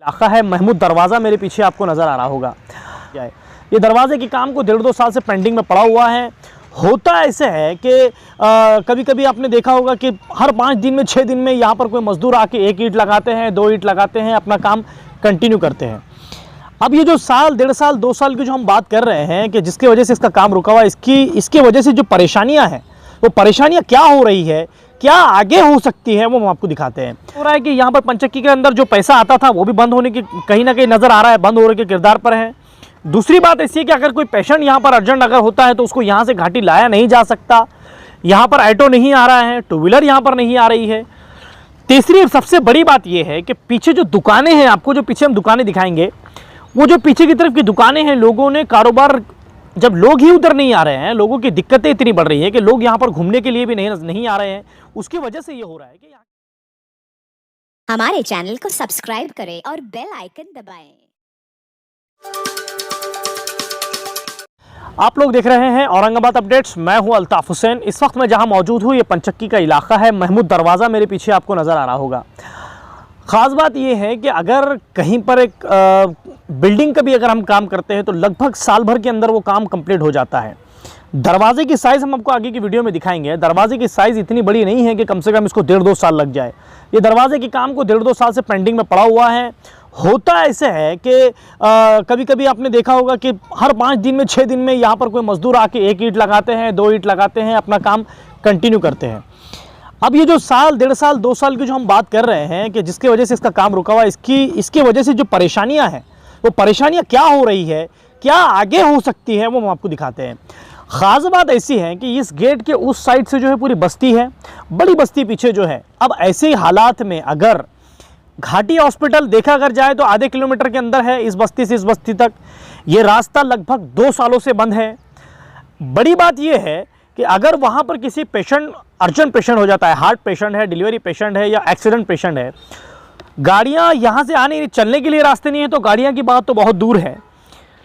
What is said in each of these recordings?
इलाका है महमूद दरवाज़ा, मेरे पीछे आपको नज़र आ रहा होगा। ये दरवाजे के काम को 1.5-2 साल से पेंडिंग में पड़ा हुआ है। होता ऐसे है कि कभी कभी आपने देखा होगा कि हर 5 दिन में 6 दिन में यहाँ पर कोई मजदूर आके 1 ईंट लगाते हैं, 2 ईंट लगाते हैं, अपना काम कंटिन्यू करते हैं। अब ये जो साल 1.5 साल 2 साल की जो हम बात कर रहे हैं कि जिसकी वजह से इसका काम रुका हुआ, इसकी वजह से जो परेशानियाँ हैं, वो परेशानियाँ क्या हो रही है, क्या आगे हो सकती है, वो हम आपको दिखाते हैं। हो रहा है कि यहाँ पर पंचक्की के अंदर जो पैसा आता था वो भी बंद होने की कहीं ना कहीं नज़र आ रहा है, बंद होने के किरदार पर है। दूसरी बात ऐसी है कि अगर कोई पेशेंट यहाँ पर अर्जेंट अगर होता है तो उसको यहाँ से घाटी लाया नहीं जा सकता। यहाँ पर ऑटो नहीं आ रहा है, 2 व्हीलर यहाँ पर नहीं आ रही है। तीसरी सबसे बड़ी बात यह है कि पीछे जो दुकानें हैं, आपको जो पीछे हम दुकानें दिखाएंगे, वो जो पीछे की तरफ की दुकानें हैं, लोगों ने कारोबार, जब लोग ही उधर नहीं आ रहे हैं, लोगों की दिक्कतें इतनी बढ़ रही है कि लोग यहाँ पर घूमने के लिए भी नहीं आ रहे हैं। उसकी वजह से ये हो रहा है कि हमारे चैनल को सब्सक्राइब करें और बेल आइकन दबाएं। आप लोग देख रहे हैं औरंगाबाद अपडेट्स। मैं हूं अल्ताफ हुसैन। इस वक्त मैं जहां मौजूद हूं, ये पंचक्की का इलाका है महमूद दरवाज़ा, मेरे पीछे आपको नज़र आ रहा होगा। ख़ास बात यह है कि अगर कहीं पर एक बिल्डिंग का भी अगर हम काम करते हैं तो लगभग साल भर के अंदर वो काम कंप्लीट हो जाता है। दरवाजे की साइज़ हम आपको आगे की वीडियो में दिखाएंगे। दरवाजे की साइज़ इतनी बड़ी नहीं है कि कम से कम इसको 1.5-2 साल लग जाए। ये दरवाजे के काम को 1.5-2 साल से पेंडिंग में पड़ा हुआ है। होता ऐसे है कि कभी कभी आपने देखा होगा कि हर 5 दिन में 6 दिन में यहाँ पर कोई मजदूर आके 1 ईंट लगाते हैं, 2 ईंट लगाते हैं, अपना काम कंटिन्यू करते हैं। अब ये जो साल 1.5 साल 2 साल की जो हम बात कर रहे हैं कि जिसकी वजह से इसका काम रुका हुआ, इसकी वजह से जो परेशानियां हैं, वो परेशानियां क्या हो रही है, क्या आगे हो सकती है, वो हम आपको दिखाते हैं। ख़ास बात ऐसी है कि इस गेट के उस साइड से जो है पूरी बस्ती है, बड़ी बस्ती पीछे जो है। अब ऐसे ही हालात में अगर घाटी हॉस्पिटल देखा अगर जाए तो आधे किलोमीटर के अंदर है, इस बस्ती से इस बस्ती तक। ये रास्ता लगभग 2 सालों से बंद है। बड़ी बात यह है कि अगर वहाँ पर किसी पेशेंट, अर्जेंट पेशेंट हो जाता है, हार्ट पेशेंट है, डिलीवरी पेशेंट है या एक्सीडेंट पेशेंट है, गाड़ियाँ यहाँ से आने, चलने के लिए रास्ते नहीं है तो गाड़ियाँ की बात तो बहुत दूर है।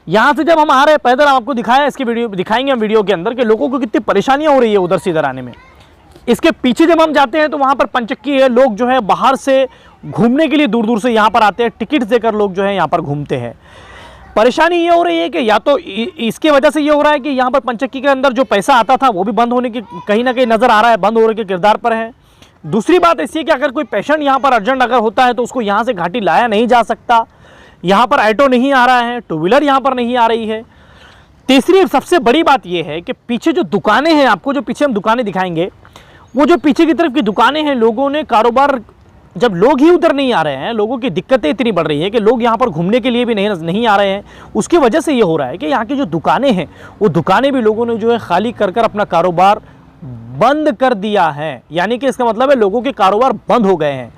यहाँ से जब हम आ रहे हैं पैदल, आपको दिखाया, इसकी वीडियो दिखाएंगे हम वीडियो के अंदर कि लोगों को कितनी परेशानियाँ हो रही है उधर से इधर आने में। इसके पीछे जब हम जाते हैं तो वहाँ पर पंचक्की है, लोग जो है बाहर से घूमने के लिए दूर दूर से यहाँ पर आते हैं, टिकट देकर लोग जो है यहाँ पर घूमते हैं। परेशानी ये हो रही है कि या तो इसके वजह से ये हो रहा है कि यहाँ पर पंचक्की के अंदर जो पैसा आता था वो भी बंद होने की कहीं ना कहीं नज़र आ रहा है, बंद होने के किरदार पर है। दूसरी बात ऐसी है कि अगर कोई पेशेंट यहाँ पर अर्जेंट अगर होता है तो उसको यहाँ से घाटी लाया नहीं जा सकता। यहाँ पर ऑटो नहीं आ रहा है, 2 व्हीलर यहाँ पर नहीं आ रही है। तीसरी सबसे बड़ी बात यह है कि पीछे जो दुकानें हैं, आपको जो पीछे हम दुकानें दिखाएंगे, वो जो पीछे की तरफ की दुकानें हैं, लोगों ने कारोबार, जब लोग ही उधर नहीं आ रहे हैं, लोगों की दिक्कतें इतनी बढ़ रही है कि लोग यहाँ पर घूमने के लिए भी नहीं आ रहे हैं। उसकी वजह से ये हो रहा है कि यहाँ की जो दुकानें हैं, वो दुकानें भी लोगों ने जो है खाली कर अपना कारोबार बंद कर दिया है। यानी कि इसका मतलब है लोगों के कारोबार बंद हो गए हैं।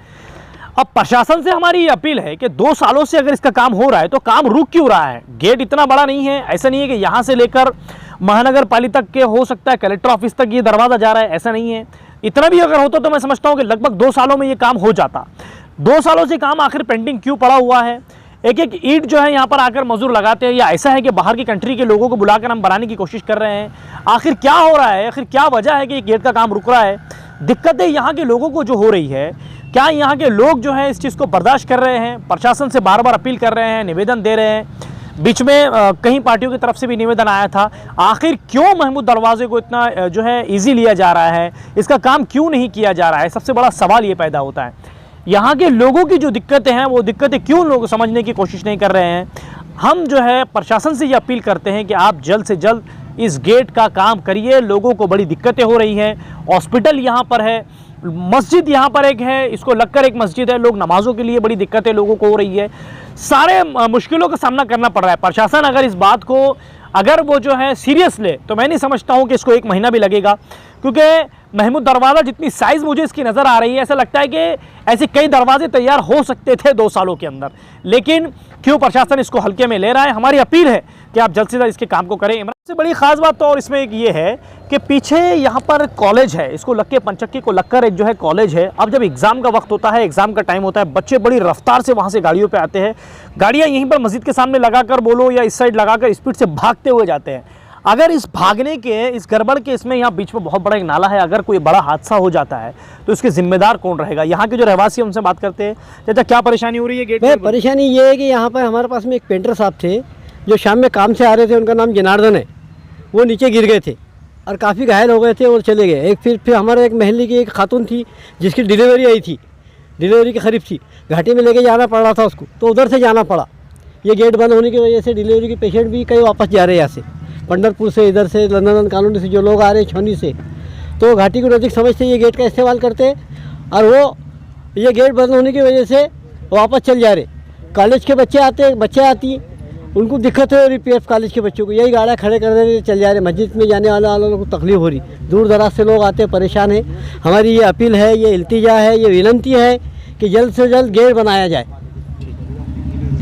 अब प्रशासन से हमारी ये अपील है कि 2 सालों से अगर इसका काम हो रहा है तो काम रुक क्यों रहा है? गेट इतना बड़ा नहीं है, ऐसा नहीं है कि यहाँ से लेकर महानगर पालिका तक के, हो सकता है कलेक्टर ऑफिस तक ये दरवाज़ा जा रहा है, ऐसा नहीं है। इतना भी अगर होता तो मैं समझता हूँ कि लगभग 2 सालों में ये काम हो जाता। 2 सालों से काम आखिर पेंडिंग क्यों पड़ा हुआ है? एक एक ईंट जो है यहाँ पर आकर मजदूर लगाते हैं, या ऐसा है कि बाहर की कंट्री के लोगों को बुलाकर हम बनाने की कोशिश कर रहे हैं? आखिर क्या हो रहा है? आखिर क्या वजह है कि ये गेट का काम रुक रहा है? दिक्कतें यहाँ के लोगों को जो हो रही है, क्या यहाँ के लोग जो है इस चीज़ को बर्दाश्त कर रहे हैं? प्रशासन से बार बार अपील कर रहे हैं, निवेदन दे रहे हैं। बीच में कई पार्टियों की तरफ से भी निवेदन आया था। आखिर क्यों महमूद दरवाजे को इतना जो है इजी लिया जा रहा है? इसका काम क्यों नहीं किया जा रहा है? सबसे बड़ा सवाल ये पैदा होता है। यहाँ के लोगों की जो दिक्कतें हैं, वो दिक्कतें क्यों लोग समझने की कोशिश नहीं कर रहे हैं? हम जो है प्रशासन से ये अपील करते हैं कि आप जल्द से जल्द इस गेट का काम करिए। लोगों को बड़ी दिक्कतें हो रही हैं। हॉस्पिटल यहाँ पर है, मस्जिद यहाँ पर एक है, इसको लगकर एक मस्जिद है, लोग नमाजों के लिए बड़ी दिक्कतें लोगों को हो रही है। सारे मुश्किलों का सामना करना पड़ रहा है। प्रशासन अगर इस बात को अगर वो जो है सीरियस ले तो मैं नहीं समझता हूँ कि इसको 1 महीना भी लगेगा, क्योंकि महमूद दरवाज़ा जितनी साइज़ मुझे इसकी नज़र आ रही है, ऐसा लगता है कि ऐसे कई दरवाजे तैयार हो सकते थे 2 सालों के अंदर। लेकिन क्यों प्रशासन इसको हल्के में ले रहा है? हमारी अपील है कि आप जल्द से जल्द इसके काम को करें। सबसे बड़ी खास बात तो और इसमें एक ये है कि पीछे यहाँ पर कॉलेज है, इसको लग के पंचक्की को लगकर एक जो है कॉलेज है। अब जब एग्ज़ाम का वक्त होता है, एग्ज़ाम का टाइम होता है, बच्चे बड़ी रफ्तार से वहाँ से गाड़ियों पे आते हैं। गाड़ियाँ यहीं पर मस्जिद के सामने लगाकर बोलो या इस साइड लगाकर स्पीड से भागते हुए जाते हैं। अगर इस भागने के, इस गड़बड़ के, इसमें यहाँ बीच में बहुत बड़ा एक नाला है, अगर कोई बड़ा हादसा हो जाता है तो इसके जिम्मेदार कौन रहेगा? यहाँ के जो रहवासी हैं उनसे बात करते हैं। चाचा, क्या परेशानी हो रही है गेट में? परेशानी ये है कि यहाँ पर हमारे पास में एक पेंटर साहब थे जो शाम में काम से आ रहे थे, उनका नाम जनार्दन है। वो नीचे गिर गए थे और काफ़ी घायल हो गए थे और चले गए। एक फिर हमारे एक महल्ले की एक खातून थी जिसकी डिलीवरी आई थी, डिलीवरी के करीब थी, घाटी में लेके जाना पड़ रहा था उसको, तो उधर से जाना पड़ा। ये गेट बंद होने की वजह से डिलीवरी के पेशेंट भी कई वापस जा रहे हैं यहाँ से, पंढरपुर से, इधर से लंदन कॉलोनी से जो लोग आ रहे हैं, छौनी से, तो घाटी को नज़दीक समझते ये गेट का इस्तेमाल करते हैं और वो ये गेट बंद होने की वजह से वापस चल जा रहे। कॉलेज के बच्चे आती हैं, उनको दिक्कत है, पीएफ कॉलेज के बच्चों को यही गाड़ियाँ खड़े कर दे रहे, चल जा रहे। मस्जिद में जाने वालों को तकलीफ हो रही, दूर दराज से लोग आते हैं, परेशान हैं। हमारी ये अपील है, ये इल्तिजा है, ये विनंती है कि जल्द से जल्द गेट बनाया जाए।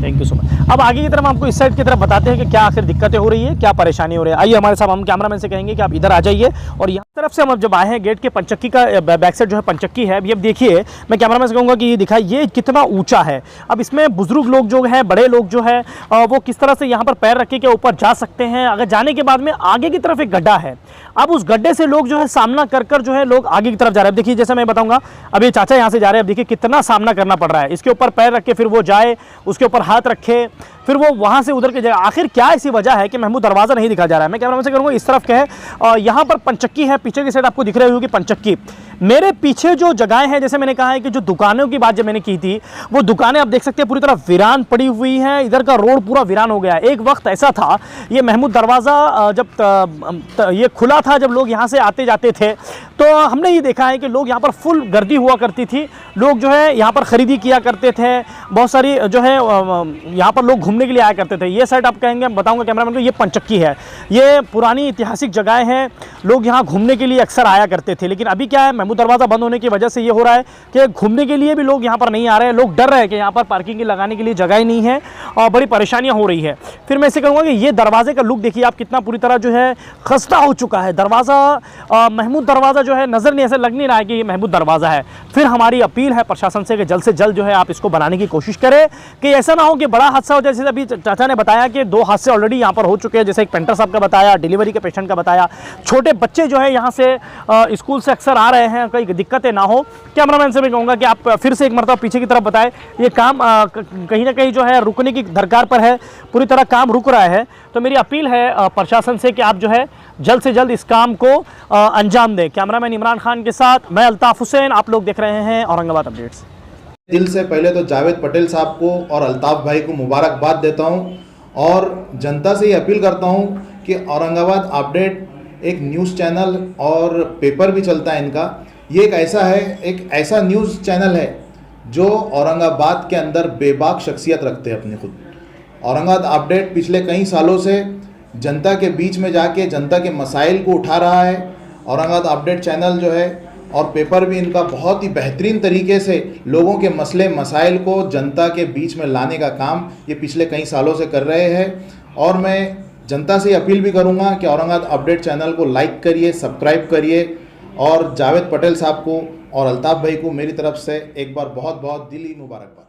Thank you so much. अब आगे की तरफ आपको इस साइड की तरफ बताते हैं कि क्या आखिर दिक्कतें हो रही है, क्या परेशानी हो रही है। आइए हमारे साथ, हम कैमरामैन से कहेंगे कि आप इधर आ जाइए। और यहाँ तरफ से हम जब आए हैं, गेट के पंचक्की का बैक साइड जो है पंचक्की है, अभी अब देखिए, मैं कैमरामैन से कहूँगा कि ये दिखाई, ये कितना ऊंचा है। अब इसमें बुजुर्ग लोग जो है, बड़े लोग जो है, वो किस तरह से यहाँ पर पैर रख के ऊपर जा सकते हैं। अगर जाने के बाद में आगे की तरफ एक गड्ढा है, अब उस गड्ढे से लोग जो है सामना कर जो है लोग आगे की तरफ जा रहे हैं। देखिए, जैसे मैं बताऊंगा, अभी चाचा यहाँ से जा रहे हैं, अब देखिए कितना सामना करना पड़ रहा है। इसके ऊपर पैर रख के फिर वो जाए, उसके ऊपर हाथ रखे, फिर वो वहां से उधर के जाए। आखिर क्या ऐसी वजह है कि महमूद दरवाजा नहीं दिखा जा रहा है? मैं कैमरामैन से करूंगा इस तरफ क्या है, यहाँ पर पंचक्की है, पीछे की साइड आपको दिख रही होगी पंचक्की। मेरे पीछे जो जगह है, जैसे मैंने कहा है कि जो दुकानों की बात जब मैंने की थी, वो दुकानें आप देख सकते हैं पूरी तरह वीरान पड़ी हुई हैं। इधर का रोड पूरा वीरान हो गया है। एक वक्त ऐसा था, ये महमूद दरवाज़ा जब ये खुला था, जब लोग यहाँ से आते जाते थे, तो हमने ये देखा है कि लोग यहाँ पर फुल गर्दी हुआ करती थी। लोग जो है यहाँ पर ख़रीदी किया करते थे, बहुत सारी जो है यहाँ पर लोग घूमने के लिए आया करते थे। ये साइड आप कहेंगे, बताऊँगा कैमरामैन को, ये पंचक्की है, ये पुरानी ऐतिहासिक जगह है, लोग यहाँ घूमने के लिए अक्सर आया करते थे। लेकिन अभी क्या है, महमूद दरवाज़ा बंद होने की वजह से ये हो रहा है कि घूमने के लिए भी लोग यहाँ पर नहीं आ रहे हैं। लोग डर रहे हैं कि यहाँ पर पार्किंग की लगाने के लिए जगह ही नहीं है और बड़ी परेशानियाँ हो रही है। फिर मैं इसे कहूँगा कि ये दरवाजे का लुक देखिए आप, कितना पूरी तरह जो है खस्ता हो चुका है दरवाज़ा। महमूद दरवाज़ा जो है नज़र नहीं, ऐसा लग नहीं रहा है कि ये महमूद दरवाज़ा है। फिर हमारी अपील है प्रशासन से कि जल्द जो है आप इसको बनाने की कोशिश करें, कि ऐसा ना हो कि बड़ा हादसा हो जाए। जैसे अभी चाचा ने बताया कि 2 हादसे ऑलरेडी यहाँ पर हो चुके हैं, जैसे एक पेंटर साहब का बताया, डिलीवरी के पेशेंट का बताया, छोटे बच्चे जो है यहाँ से स्कूल से अक्सर आ रहे हैं, कई दिक्कतें ना हो। कैमरामैन से भी कहूँगा कि आप फिर से एक मरतबा पीछे की तरफ बताएं, ये काम कहीं ना कहीं जो है रुकने की दरकार पर है, पूरी तरह काम रुक रहा है। तो मेरी अपील है प्रशासन से कि आप जो है जल्द से जल्द इस काम को अंजाम दें। कैमरामैन इमरान खान के साथ मैं अल्ताफ हुसैन, आप लोग देख रहे हैं औरंगाबाद अपडेट्स। दिल से पहले तो जावेद पटेल साहब को और अल्ताफ भाई को मुबारकबाद देता हूं और जनता से ये अपील करता हूं कि औरंगाबाद अपडेट एक न्यूज़ चैनल और पेपर भी चलता है इनका। ये एक ऐसा न्यूज़ चैनल है जो औरंगाबाद के अंदर बेबाक शख्सियत रखते हैं अपने खुद। औरंगाबाद अपडेट पिछले कई सालों से जनता के बीच में जाके जनता के मसाइल को उठा रहा है। औरंगाबाद अपडेट चैनल जो है और पेपर भी इनका बहुत ही बेहतरीन तरीके से लोगों के मसले मसाइल को जनता के बीच में लाने का काम ये पिछले कई सालों से कर रहे हैं। और मैं जनता से अपील भी करूंगा कि औरंगाबाद अपडेट चैनल को लाइक करिए, सब्सक्राइब करिए और जावेद पटेल साहब को और अल्ताफ भाई को मेरी तरफ से एक बार बहुत बहुत दिली मुबारकबाद।